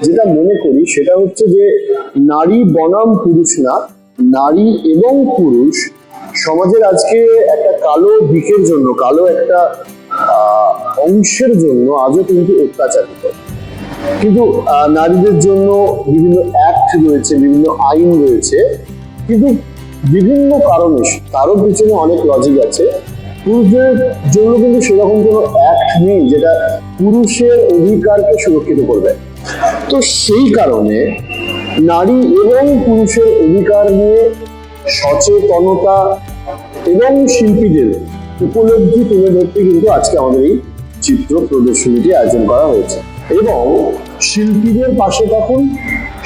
যেটা মনে করি সেটা হচ্ছে যে নারী বনাম পুরুষ না, নারী এবং পুরুষ সমাজের আজকে একটা কালো দিকের জন্য, কালো একটা অংশের জন্য আজও কিন্তু অত্যাচারিত। কিন্তু নারীদের জন্য বিভিন্ন অ্যাক্ট রয়েছে, বিভিন্ন আইন রয়েছে, কিন্তু বিভিন্ন কারণে, তারও পিছনে অনেক লজিক আছে। পুরুষদের জন্য কিন্তু সেরকম কোনো অ্যাক্ট নেই যেটা পুরুষের অধিকারকে সুরক্ষিত করবে। তো সেই কারণে নারী এবং পুরুষের অধিকার নিয়ে সচেতনতা এবং শিল্পীদের উপলব্ধি তুলে ধরতে কিন্তু আজকে আমাদের এই চিত্র প্রদর্শনীটি আয়োজন করা হয়েছে। এবং শিল্পীদের পাশে থাকুন,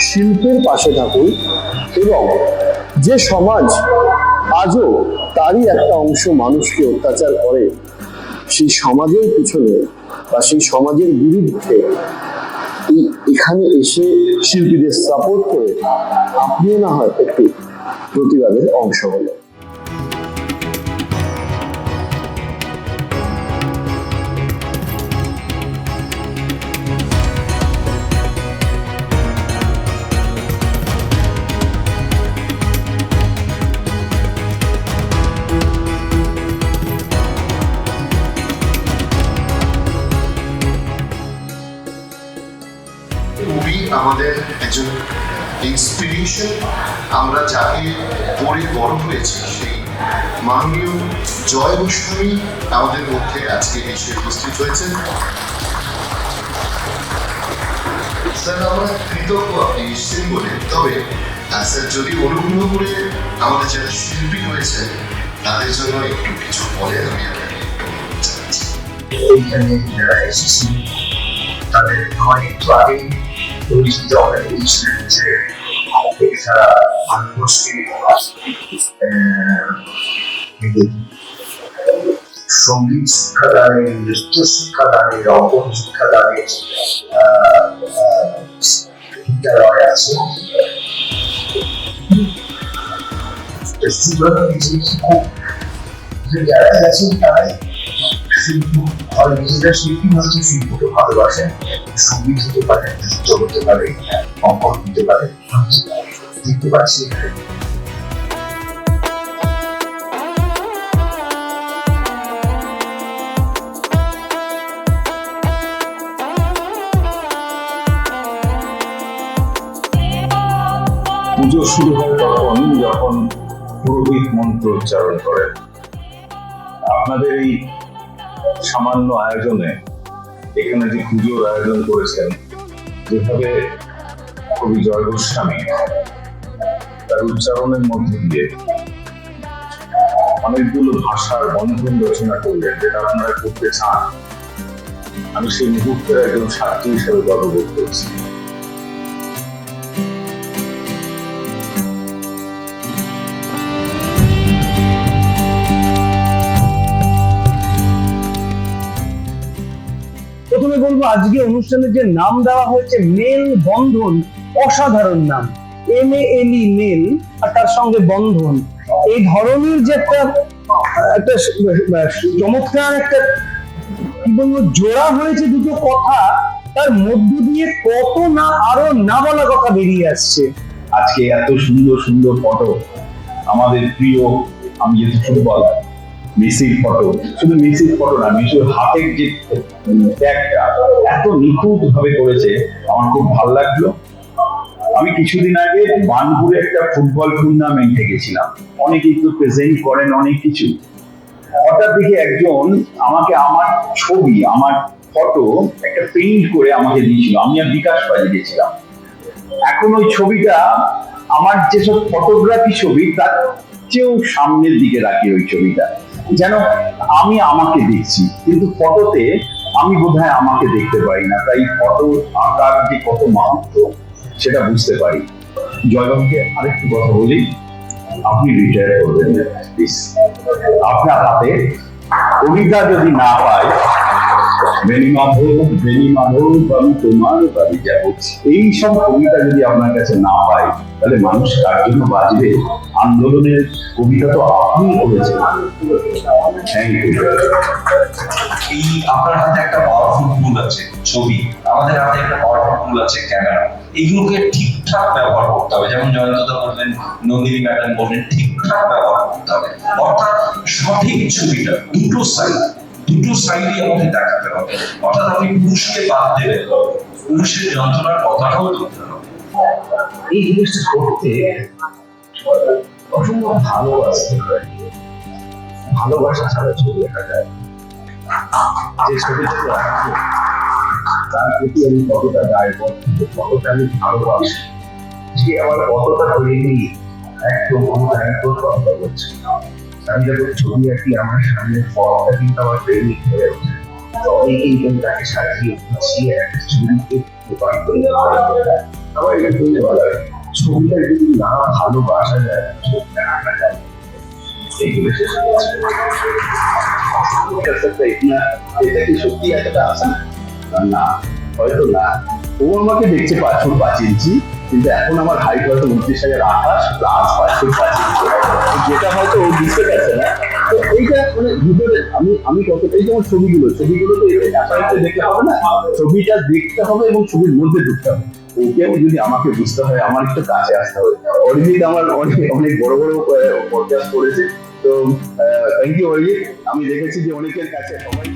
শিল্পের পাশে থাকুন, এবং যে সমাজ আজও তারই একটা অংশ মানুষকে অত্যাচার করে, সেই সমাজের পিছনে বা সেই সমাজের বিরুদ্ধে এখানে এসে শিল্পীদের সাপোর্ট করে আপনিও না হয় একটু প্রতিবাদের অংশ হলেন। আমাদের একজন ইন্সপিরেশন, আমরা যাকে পড়ে বড় হয়েছি সেই মাননীয় জয় গোস্বামী আমাদের মধ্যে আজকে এসে উপস্থিত হয়েছেন। স্যার আমরা কৃতজ্ঞ আপনি এসেছেন বলে। তবে স্যার যদি অনুগ্রহ করে আমাদের যারা শিল্পী রয়েছে তাদের জন্য একটু কিছু বলে আমি আপনাকে এইখানে যারা এসেছি তাদের আমার একটু আগে পরিচিত অনেক বলছিলেন যে সারা ভারতবর্ষে সঙ্গীত শিক্ষাদানে, নৃত্য শিক্ষাদানে, রঙ্গন শিক্ষাদানে বিদ্যালয় আছে। যারা আছেন তারাই শিল্প নিজেরা শিল্পী হয়তো শিল্পকে ভালোবাসেন, সঙ্গীত হতে পারে, নৃত্য হতে পারে, অঙ্কন হতে পারে, দেখতে পাচ্ছি। পুজো শুরু হয় তখন যখন পুরোহিত মন্ত্র উচ্চারণ করেন। আপনাদের এই সামান্য আয়োজনে এখানে যে পুজোর আয়োজন করেছেন, যেভাবে কবি জয় গোস্বামী তার উচ্চারণের মধ্যে দিয়ে অনেকগুলো ভাষার বন্ধন রচনা করলেন, যেটা আপনারা করতে চান, আমি সেই মুহূর্তের একজন সাক্ষী হিসেবে গর্ববোধ করছি। প্রথমে বলবো আজকে অনুষ্ঠানের যে নাম দেওয়া হয়েছে মেল বন্ধন, অসাধারণ নাম। MALE মেল আর তার সঙ্গে বন্ধন, এই ধরনের যে একটা চমৎকার একটা কি বলবো জোড়া হয়েছে দুটো কথা, তার মধ্য দিয়ে কত না আরো না বলা কথা বেরিয়ে আসছে। আজকে এত সুন্দর সুন্দর ফটো, আমাদের প্রিয়, আমি যেহেতু ফুটবল, মেসির ফটো, শুধু মেসির ফটো না, মেসির হাতের যে ট্যাগটা এত নিখুঁত ভাবে করেছে, আমার খুব ভালো লাগলো। আমি কিছুদিন আগে বানপুরে একটা ফুটবল টুর্নামেন্টে গেছিলাম, অনেকেই তো প্রেজেন্ট করেন অনেক কিছু। হঠাৎ দেখে একজন আমাকে আমার ছবি, আমার ফটো একটা পেইন্ট করে আমাকে দিয়েছিল, আমি আর বিকাশ বাড়ি গেছিলাম। এখন ওই ছবিটা আমার যেসব ফটোগ্রাফি ছবি তার চেয়েও সামনের দিকে রাখি ওই ছবিটা, যেন আমি আমাকে দেখছি, কিন্তু ফটোতে আমি বোধহয় আমাকে দেখতে পারি না। তাই ফটো আঁকার যে কত মাহাত্ম্য সেটা বুঝতে পারি। জয়বাবুকে আরেকটু কথা বলি, আপনি রিটায়ার করবেন প্লিজ। আপনার হাতে কবিতা যদি না পায়, বেণীমাধব আমি তোমার বাড়ি যাবো, এই সব কবিতা যদি আপনার কাছে না পায়, তাহলে মানুষ কার জন্য বাঁচবে? আন্দোলনের কবিতা তো আপনি করেছেন। Thank you. এই আপনার হাতে একটা পাওয়ারফুল টুল আছে ছবি, আমাদের হাতে একটা পাওয়ারফুল টুল আছে ক্যামেরা। এইগুলোকে ঠিকঠাক ব্যবহার করতে হবে, যেমন জয়ন্তদা বললেন, নন্দিনী ম্যাডাম বললেন, ঠিকঠাক ব্যবহার করতে হবে। অর্থাৎ সঠিক ছবিটা দুটো সাইডই আমাকে দেখাতে হবে। অর্থাৎ আপনি পুরুষকে বাদ দেবেন, পুরুষের যন্ত্রণার কথাটাও তুলতে হবে। এই জিনিসটা করতে অসম্ভব ভালোবাসতে হয়। ভালোবাসা ছাড়া ছবি আঁকা যায় না। যে ছবিটা আঁকবো তার প্রতি আমি কতটা দায়বদ্ধ, কতটা আমি ভালোবাসি, সে আমার কতটা প্রেমী, একদম একদম কথা বলছে। আমি যখন ছবি আঁকি আমার সামনে ফলটা কিন্তু আমার প্রেমিক হয়ে ওঠে। অনেকেই কিন্তু তাকে সাজিয়ে গুছিয়ে একটা ছবিকে প্রকাশ করে দেয়। আমার এটুকুই বলার, ছবিটা যদি না ভালোবাসা যায়, ছবিটা আঁকা যায় না। এইগুলো শেষ করছে। এটা কি সত্যি এতটা আছে না? হয়তো না। ও আমাকে দেখছে 5 ফুট 5 ইঞ্চি, কিন্তু এখন আমার হাইট হয়তো 29,028 প্লাস 5 ফুট 5 ইঞ্চি, যেটা হয়তো ও বুঝতে পারছে না। তো এইটা মানে ভিতরে আমি কতটাই, যেমন ছবিগুলো তো একাই দেখতে হবে না, ছবিটা দেখতে হবে এবং ছবির মধ্যে ঢুকতে হবে। ওকেও যদি আমাকে বুঝতে হয়, আমার একটু কাছে আসতে হবে। অরিজিৎ আমার অনেক বড় বড় পডকাস্ট করেছে, তো থ্যাংক ইউ অরিজিৎ। আমি দেখেছি যে অনেকের কাছে সবাই